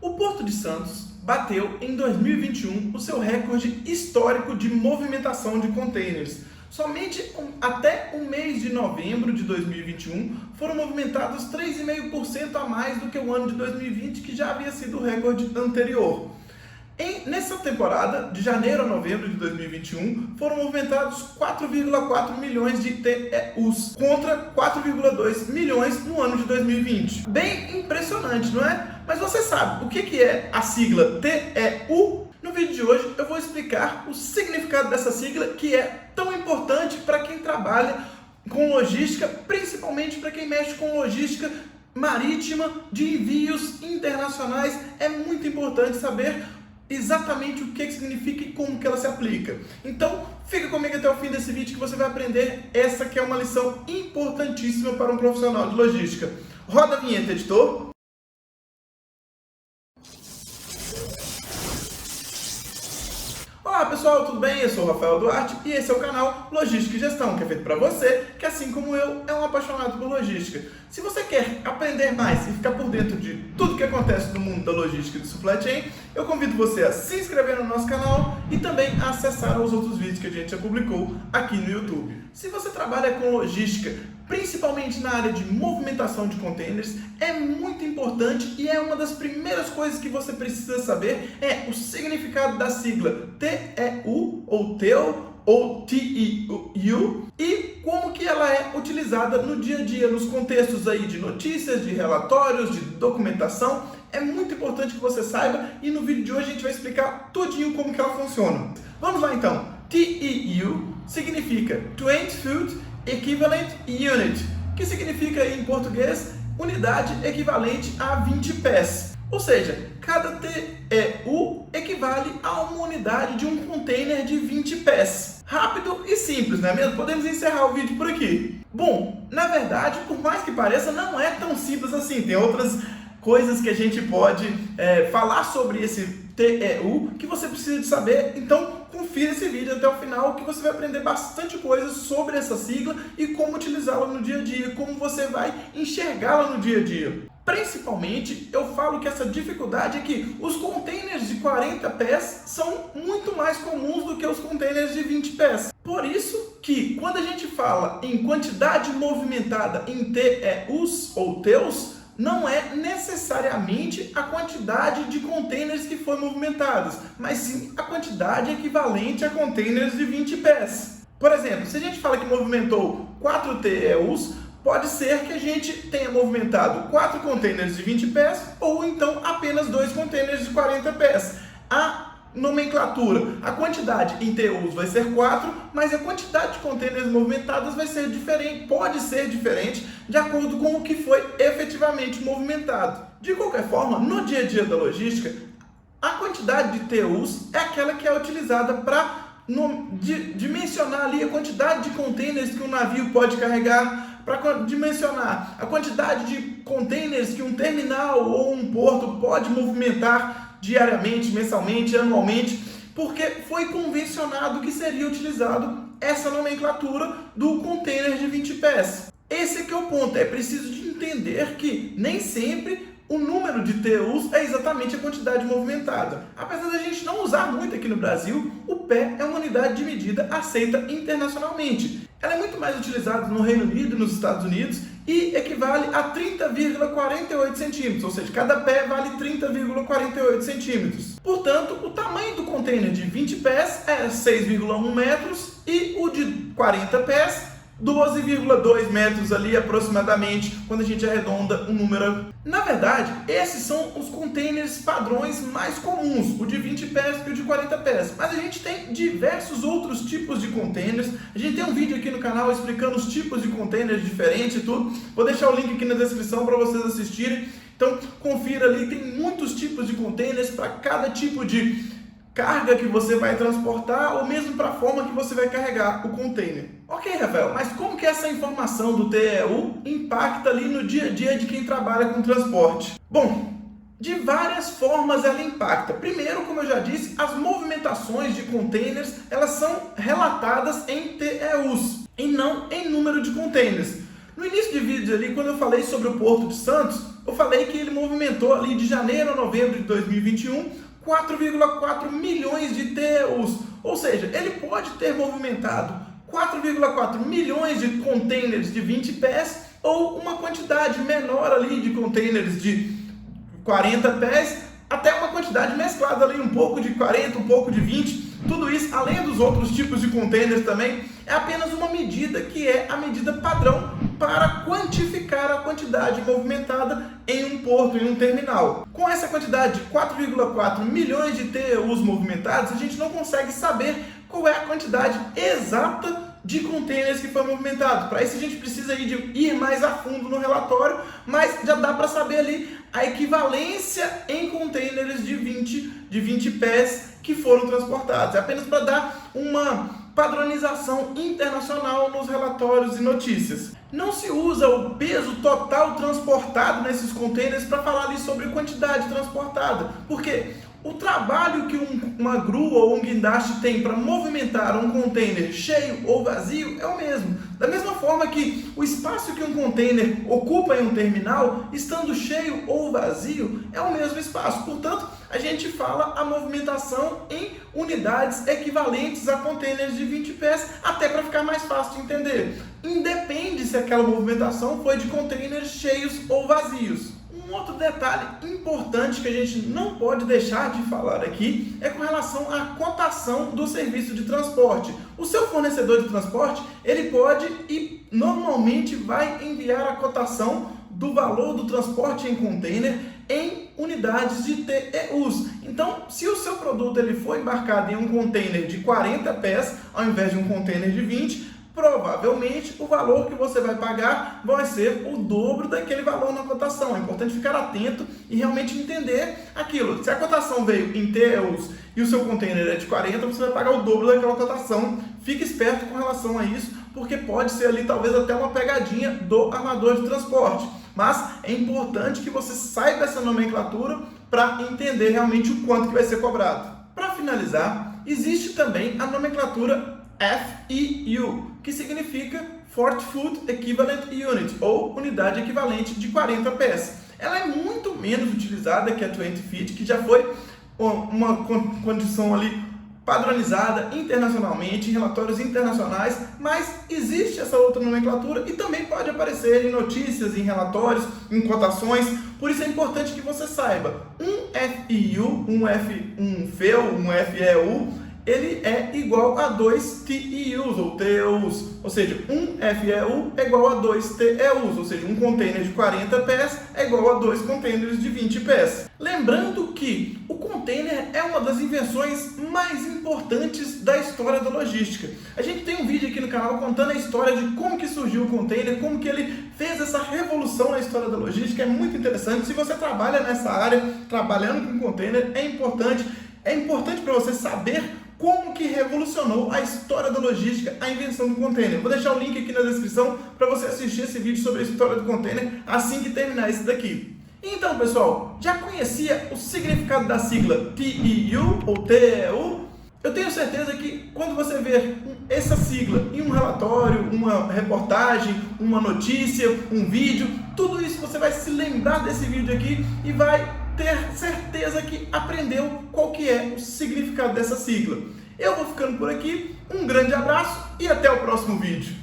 O Porto de Santos bateu em 2021 o seu recorde histórico de movimentação de contêineres. Somente até o mês de novembro de 2021 foram movimentados 3,5% a mais do que o ano de 2020, que já havia sido o recorde anterior. Nessa temporada, de janeiro a novembro de 2021, foram movimentados 4,4 milhões de TEUs, contra 4,2 milhões no ano de 2020. Bem impressionante, não é? Mas você sabe o que é a sigla TEU? No vídeo de hoje eu vou explicar o significado dessa sigla, que é tão importante para quem trabalha com logística, principalmente para quem mexe com logística marítima de envios internacionais. É muito importante saber exatamente o que significa e como que ela se aplica. Então, fica comigo até o fim desse vídeo que você vai aprender essa que é uma lição importantíssima para um profissional de logística. Roda a vinheta, editor! Olá pessoal, tudo bem? Eu sou o Rafael Duarte e esse é o canal Logística e Gestão, que é feito para você que, assim como eu, é um apaixonado por logística. Se você quer aprender mais e ficar por dentro de tudo que acontece no mundo da logística e do supply chain, eu convido você a se inscrever no nosso canal e também a acessar os outros vídeos que a gente já publicou aqui no YouTube. Se você trabalha com logística, principalmente na área de movimentação de contêineres, é muito importante e é uma das primeiras coisas que você precisa saber é o significado da sigla TEU ou TEU ou TEU e como que ela é utilizada no dia a dia, nos contextos aí de notícias, de relatórios, de documentação. É muito importante que você saiba e no vídeo de hoje a gente vai explicar tudinho como que ela funciona. Vamos lá então. TEU significa 20 Foot Equivalent Unit, que significa em português unidade equivalente a 20 pés. Ou seja, cada TEU equivale a uma unidade de um container de 20 pés. Rápido e simples, não é mesmo? Podemos encerrar o vídeo por aqui. Bom, na verdade, por mais que pareça, não é tão simples assim. Tem outras coisas que a gente pode falar sobre esse TEU que você precisa de saber. Então, confira esse vídeo até o final que você vai aprender bastante coisa sobre essa sigla e como utilizá-la no dia a dia, como você vai enxergá-la no dia a dia. Principalmente, eu falo que essa dificuldade é que os containers de 40 pés são muito mais comuns do que os containers de 20 pés. Por isso que, quando a gente fala em quantidade movimentada em TEUs ou TEUs, não é necessariamente a quantidade de containers que foi movimentados, mas sim a quantidade equivalente a containers de 20 pés. Por exemplo, se a gente fala que movimentou 4 TEUs, pode ser que a gente tenha movimentado 4 containers de 20 pés ou então apenas 2 containers de 40 pés. A nomenclatura, a quantidade em TEUs vai ser 4, mas a quantidade de containers movimentados vai ser diferente, pode ser diferente de acordo com o que foi efetivamente movimentado. De qualquer forma, no dia a dia da logística, a quantidade de TEUs é aquela que é utilizada para dimensionar ali a quantidade de containers que um navio pode carregar, para dimensionar a quantidade de containers que um terminal ou um porto pode movimentar diariamente, mensalmente, anualmente, porque foi convencionado que seria utilizado essa nomenclatura do container de 20 pés. Esse aqui é o ponto, é preciso de entender que nem sempre o número de TEUs é exatamente a quantidade movimentada. Apesar da gente não usar muito aqui no Brasil, o pé é uma unidade de medida aceita internacionalmente. Ela é muito mais utilizada no Reino Unido e nos Estados Unidos e equivale a 30,48 centímetros, ou seja, cada pé vale 30,48 centímetros. Portanto, o tamanho do container de 20 pés é 6,1 metros e o de 40 pés 12,2 metros ali aproximadamente, quando a gente arredonda o número. Na verdade, esses são os containers padrões mais comuns, o de 20 pés e o de 40 pés. Mas a gente tem diversos outros tipos de containers. A gente tem um vídeo aqui no canal explicando os tipos de containers diferentes e tudo. Vou deixar o link aqui na descrição para vocês assistirem. Então, confira ali, tem muitos tipos de containers para cada tipo de carga que você vai transportar ou mesmo para a forma que você vai carregar o container. Ok, Rafael, mas como que essa informação do TEU impacta ali no dia a dia de quem trabalha com transporte? Bom, de várias formas ela impacta. Primeiro, como eu já disse, as movimentações de containers, elas são relatadas em TEUs e não em número de containers. No início de vídeo ali, quando eu falei sobre o Porto de Santos, eu falei que ele movimentou ali de janeiro a novembro de 2021 4,4 milhões de TEUs, ou seja, ele pode ter movimentado 4,4 milhões de containers de 20 pés ou uma quantidade menor ali de containers de 40 pés, até uma quantidade mesclada ali, um pouco de 40, um pouco de 20, tudo isso, além dos outros tipos de containers também, é apenas uma medida que é a medida padrão para quantificar a quantidade movimentada em um porto, em um terminal. Com essa quantidade de 4,4 milhões de TEUs movimentados, a gente não consegue saber qual é a quantidade exata de containers que foi movimentado. Para isso a gente precisa ir mais a fundo no relatório, mas já dá para saber ali a equivalência em containers de 20 pés que foram transportados. É apenas para dar uma padronização internacional nos relatórios e notícias. Não se usa o peso total transportado nesses containers para falar ali sobre quantidade transportada, porque o trabalho que uma grua ou um guindaste tem para movimentar um container cheio ou vazio é o mesmo. Da mesma forma que o espaço que um container ocupa em um terminal, estando cheio ou vazio, é o mesmo espaço. Portanto, a gente fala a movimentação em unidades equivalentes a containers de 20 pés, até para ficar mais fácil de entender. Independe se aquela movimentação foi de containers cheios ou vazios. Um outro detalhe importante que a gente não pode deixar de falar aqui é com relação à cotação do serviço de transporte. O seu fornecedor de transporte, ele pode e normalmente vai enviar a cotação do valor do transporte em container em unidades de TEUs. Então, se o seu produto ele for embarcado em um container de 40 pés ao invés de um container de 20, provavelmente o valor que você vai pagar vai ser o dobro daquele valor na cotação. É importante ficar atento e realmente entender aquilo. Se a cotação veio em TEUs e o seu container é de 40, você vai pagar o dobro daquela cotação. Fique esperto com relação a isso, porque pode ser ali talvez até uma pegadinha do armador de transporte. Mas é importante que você saiba essa nomenclatura para entender realmente o quanto que vai ser cobrado. Para finalizar, existe também a nomenclatura FEU, que significa Fort Foot Equivalent Unit, ou unidade equivalente de 40 pés. Ela é muito menos utilizada que a 20 feet, que já foi uma condição ali padronizada internacionalmente, em relatórios internacionais, mas existe essa outra nomenclatura e também pode aparecer em notícias, em relatórios, em cotações. Por isso é importante que você saiba, um FEU, um FEU, um FEU, ele é igual a 2 TEUs ou TEUs, ou seja, um FEU é igual a 2 TEUs, ou seja, um container de 40 pés é igual a 2 containers de 20 pés. Lembrando que o container é uma das invenções mais importantes da história da logística. A gente tem um vídeo aqui no canal contando a história de como que surgiu o container, como que ele fez essa revolução na história da logística, é muito interessante. Se você trabalha nessa área, trabalhando com container, é importante para você saber como que revolucionou a história da logística, a invenção do container. Vou deixar o link aqui na descrição para você assistir esse vídeo sobre a história do container assim que terminar esse daqui. Então, pessoal, já conhecia o significado da sigla TEU ou TEU? Eu tenho certeza que quando você ver essa sigla em um relatório, uma reportagem, uma notícia, um vídeo, tudo isso você vai se lembrar desse vídeo aqui e vai ter certeza que aprendeu qual que é o significado dessa sigla. Eu vou ficando por aqui, um grande abraço e até o próximo vídeo.